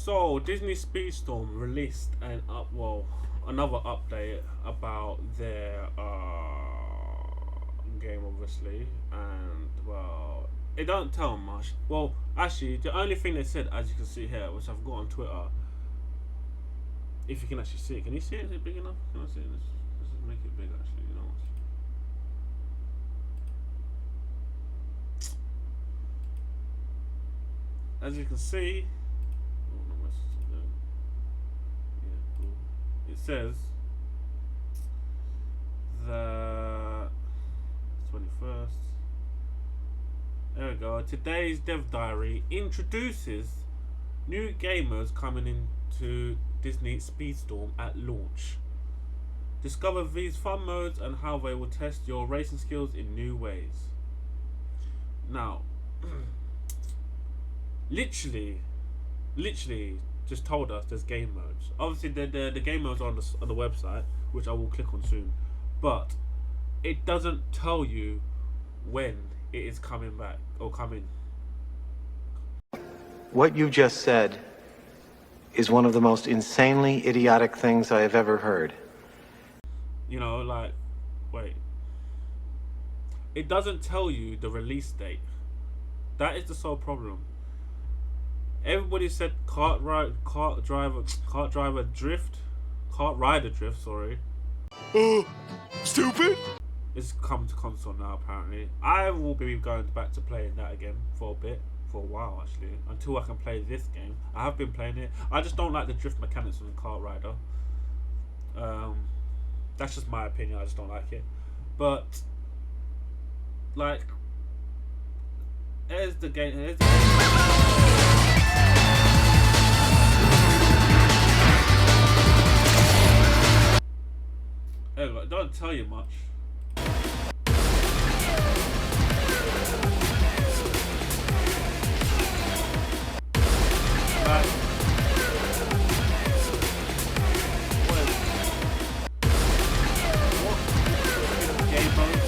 So Disney Speedstorm released another update about their game, obviously, and well, it don't tell much. Well, actually, the only thing they said, as you can see here, which I've got on Twitter, if you can actually see it, can you see it? Is it big enough? Can I see it? Let's just make it big, actually. You know. As you can see, it says the 21st. There we go. Today's Dev Diary introduces new gamers coming into Disney Speedstorm at launch. Discover these fun modes and how they will test your racing skills in new ways. Now, literally just told us there's game modes. Obviously, the game modes are on the website, which I will click on soon, but it doesn't tell you when it is coming back or coming. What you just said is one of the most insanely idiotic things I have ever heard. You know, like, wait. It doesn't tell you the release date. That is the sole problem. Everybody said kart rider drift. Sorry. Stupid. It's come to console now. Apparently, I will be going back to playing that again for a while actually, until I can play this game. I have been playing it. I just don't like the drift mechanics of the kart rider. That's just my opinion. I just don't like it. But like, here's the game. It don't tell you much. Like, what game mode?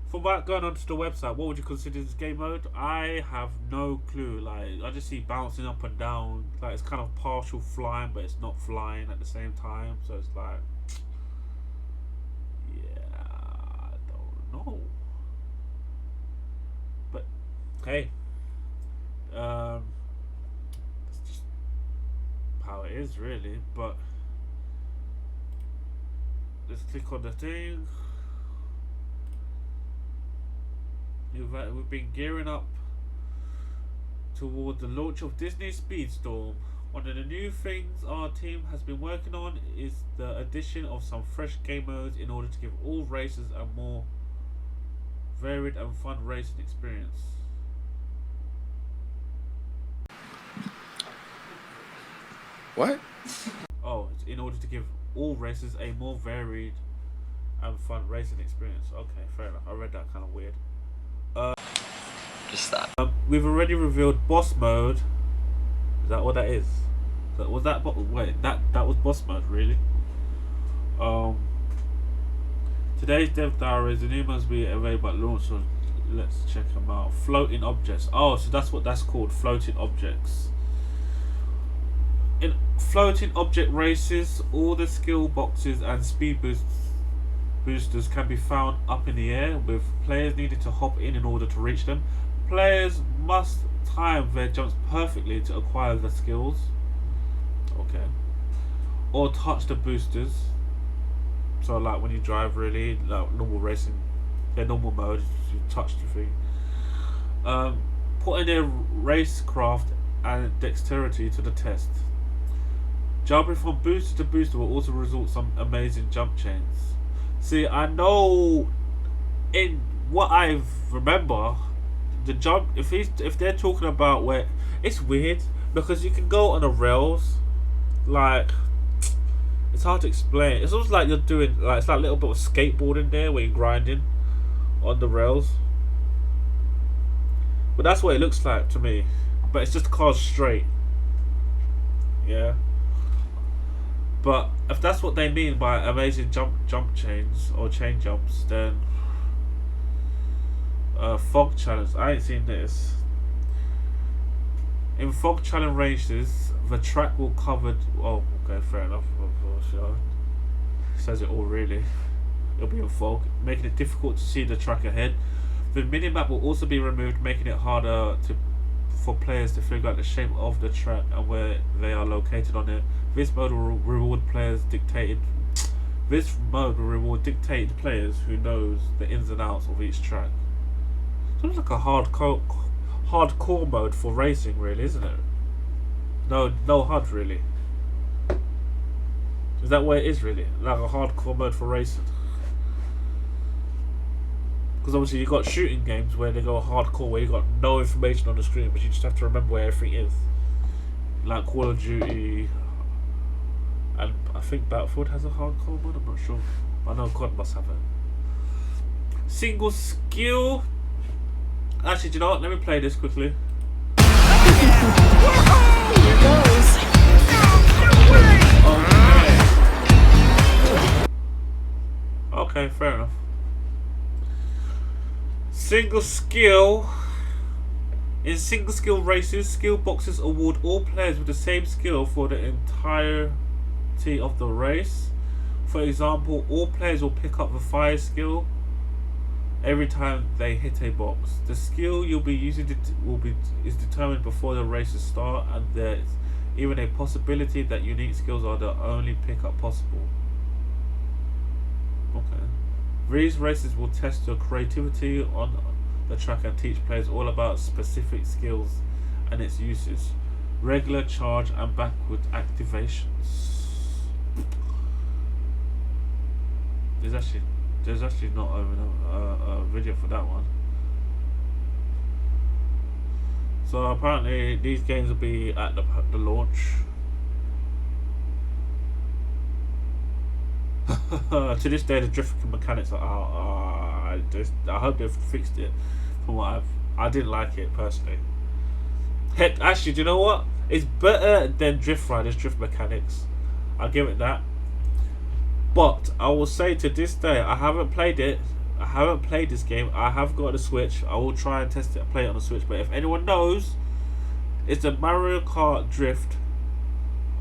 For that, going onto the website, what would you consider this game mode? I have no clue. Like, I just see bouncing up and down. Like, it's kind of partial flying, but it's not flying at the same time. So it's like, yeah, I don't know. But hey, that's just how it is, really. But let's click on the thing. We've been gearing up toward the launch of Disney Speedstorm. One of the new things our team has been working on is the addition of some fresh game modes in order to give all racers a more varied and fun racing experience. What? Oh, it's in order to give all racers a more varied and fun racing experience. Okay, fair enough. I read that kind of weird. Just that. We've already revealed boss mode. Is that what that is? Was that wait, that was boss mode, really? Today's Dev Diary is the new ones be available at launch, so let's check them out. Floating objects. Oh, so that's what that's called, floating objects. In floating object races, all the skill boxes and speed boosters can be found up in the air, with players needing to hop in order to reach them. Players must time their jumps perfectly to acquire the skills. Okay. Or touch the boosters. So like when you drive, really, like normal racing, their normal mode, you touch the thing. Putting their racecraft and dexterity to the test. Jumping from booster to booster will also result some amazing jump chains. See, I know in what I remember, the jump, if they're talking about where, it's weird because you can go on the rails, like, it's hard to explain. It's almost like you're doing, like, it's like a little bit of skateboarding there where you're grinding on the rails. But that's what it looks like to me. But it's just cars straight. Yeah. But if that's what they mean by amazing jump chains or chain jumps, then fog challenge. I ain't seen this. In fog challenge races, the track will cover. Oh, okay, fair enough. Says it all really. It'll be in fog, making it difficult to see the track ahead. The minimap will also be removed, making it harder for players to figure out the shape of the track and where they are located on it. This mode will reward dictated players who knows the ins and outs of each track. So it's like a hardcore mode for racing, really, isn't it? No HUD, really. Is that what it is, really? Like a hardcore mode for racing? Because obviously you got shooting games where they go hardcore, where you got no information on the screen, but you just have to remember where everything is. Like Call of Duty, and I think Battlefield has a hardcore mode. I'm not sure. I know COD must have it. Single skill. Actually, do you know what? Let me play this quickly. Okay, fair enough. Single skill. In single skill races, skill boxes award all players with the same skill for the entirety of the race. For example, all players will pick up the fire skill every time they hit a box. The skill you'll be using is determined before the races start, and there's even a possibility that unique skills are the only pickup possible. Okay. These races will test your creativity on the track and teach players all about specific skills and its uses, regular charge and backward activations. There's actually not a video for that one. So apparently these games will be at the launch. To this day, the drifting mechanics are out. I hope they've fixed it. From what I didn't like it personally. Heck, actually, do you know what? It's better than Drift Riders drift mechanics. I'll give it that. But I will say to this day, I haven't played it. I haven't played this game. I have got a Switch. I will try and test it and play it on the Switch. But if anyone knows, it's a Mario Kart Drift,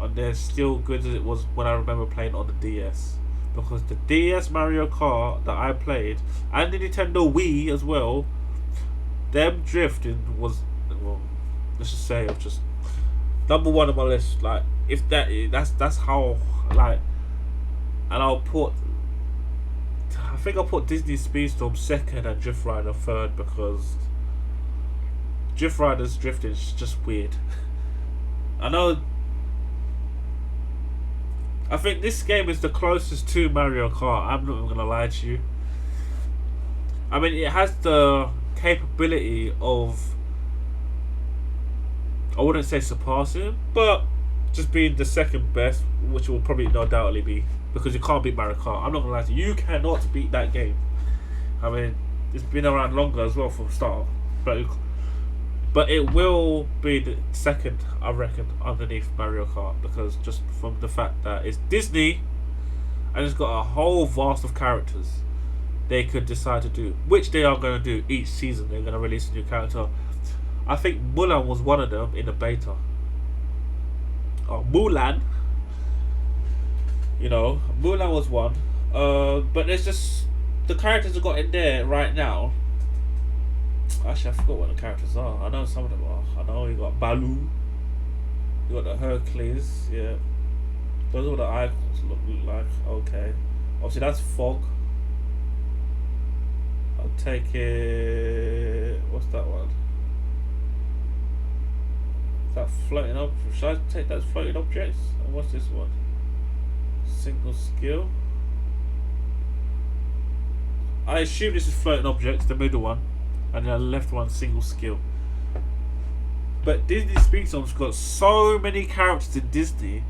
and they're still good as it was when I remember playing on the DS. Because the DS Mario Kart that I played, and the Nintendo Wii as well, them drifting was, well, let's just say, it's just number one on my list. Like, if that's how, like, and I think I'll put Disney Speedstorm second and Drift Rider third, because Drift Rider's drifting is just weird. I think this game is the closest to Mario Kart. I'm not even gonna lie to you. I mean, it has the capability of, I wouldn't say surpassing, but just being the second best, which will probably undoubtedly be, because you can't beat Mario Kart. I'm not gonna lie to you. You cannot beat that game. I mean, it's been around longer as well for the start, but it will be the second, I reckon, underneath Mario Kart, because just from the fact that it's Disney and it's got a whole vast of characters they could decide to do, which they are going to do each season. They're going to release a new character. I think Mulan was one of them in the beta. Oh, Mulan. You know, Mulan was one. But there's just the characters I've got in there right now. Actually, I forgot what the characters are. I know some of them are. I know you got Baloo. You got the Hercules. Yeah, those are what the icons look like. Okay, obviously that's Fog. I'll take it. What's that one? Is that floating up? Should I take those floating objects? And what's this one? Single skill. I assume this is floating objects, the middle one, and the left one single skill. But Disney Speedstorm's got so many characters in Disney.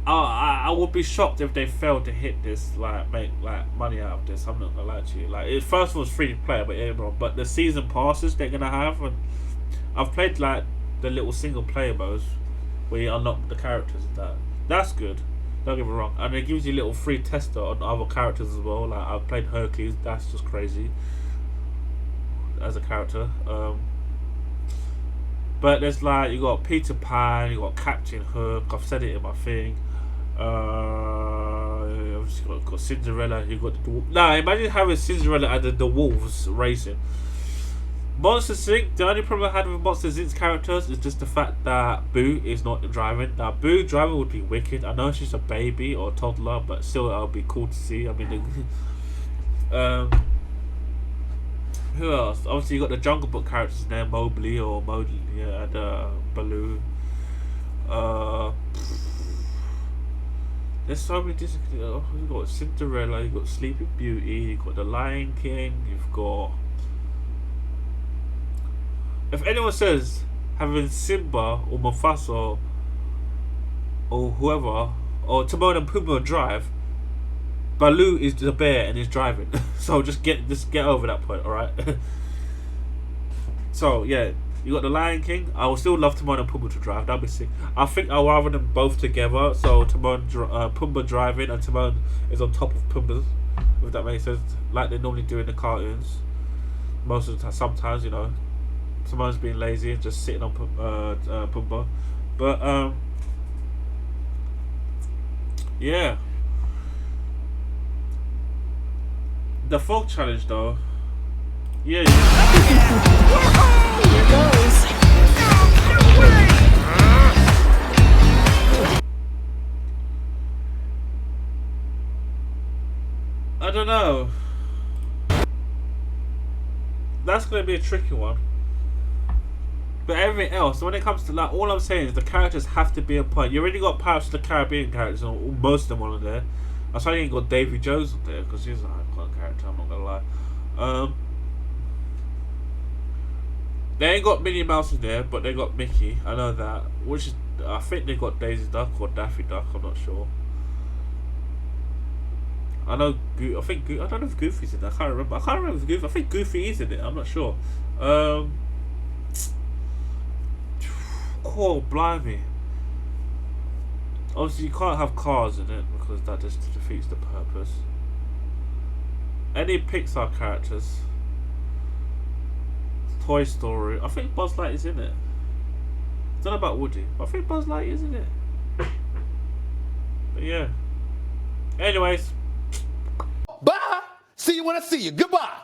I would be shocked if they failed to hit this, like make like money out of this. I'm not gonna lie to you. Like, it first was free to play, but the season passes they're gonna have, and I've played like the little single player modes, where you unlock the characters and that. That's good. Don't get me wrong. And it gives you a little free tester on other characters as well. Like I've played Hercules. That's just crazy as a character. But there's like you got Peter Pan, you got Captain Hook. I've said it in my thing. Obviously got Cinderella. You got the nah. Imagine having Cinderella and the wolves racing. Monsters Inc. The only problem I had with Monsters Inc.'s characters is just the fact that Boo is not driving. Now Boo driving would be wicked. I know she's a baby or a toddler, but still it would be cool to see. I mean, who else? Obviously you got the Jungle Book characters there, Mowgli or Mowgli, yeah, and Baloo. There's so many Disney. You've got Cinderella, you've got Sleeping Beauty, you've got the Lion King, you've got. If anyone says having Simba or Mufasa or whoever or Timon and Pumbaa drive, Baloo is the bear and is driving. So just get over that point, alright? So yeah, you got the Lion King. I would still love Timon and Pumbaa to drive. That'd be sick. I think I'll rather them both together. So Pumbaa driving and Timon is on top of Pumbaa, if that makes sense. Like they normally do in the cartoons. Most of the time, sometimes, you know. Timon's being lazy and just sitting on Pumbaa. But yeah. The folk challenge though. Yeah. Here goes. I don't know. That's gonna be a tricky one. But everything else, when it comes to like, all I'm saying is the characters have to be a point. You already got Pirates of the Caribbean characters, and most of them on there. That's why you ain't got Davy Jones up there, because he's an iconic character, I'm not gonna lie. They ain't got Minnie Mouse in there, but they got Mickey. I know that. Which is, I think they got Daisy Duck or Daffy Duck, I'm not sure. I know, I don't know if Goofy's in there, I can't remember if Goofy, I think Goofy is in it, I'm not sure. Oh, blimey. Obviously you can't have cars in it because that just defeats the purpose. Any Pixar characters. Toy Story. I think Buzz Lightyear's in it. I don't know about Woody, but I think Buzz Lightyear's in it. But yeah. Anyways. Bye. See you when I see you. Goodbye.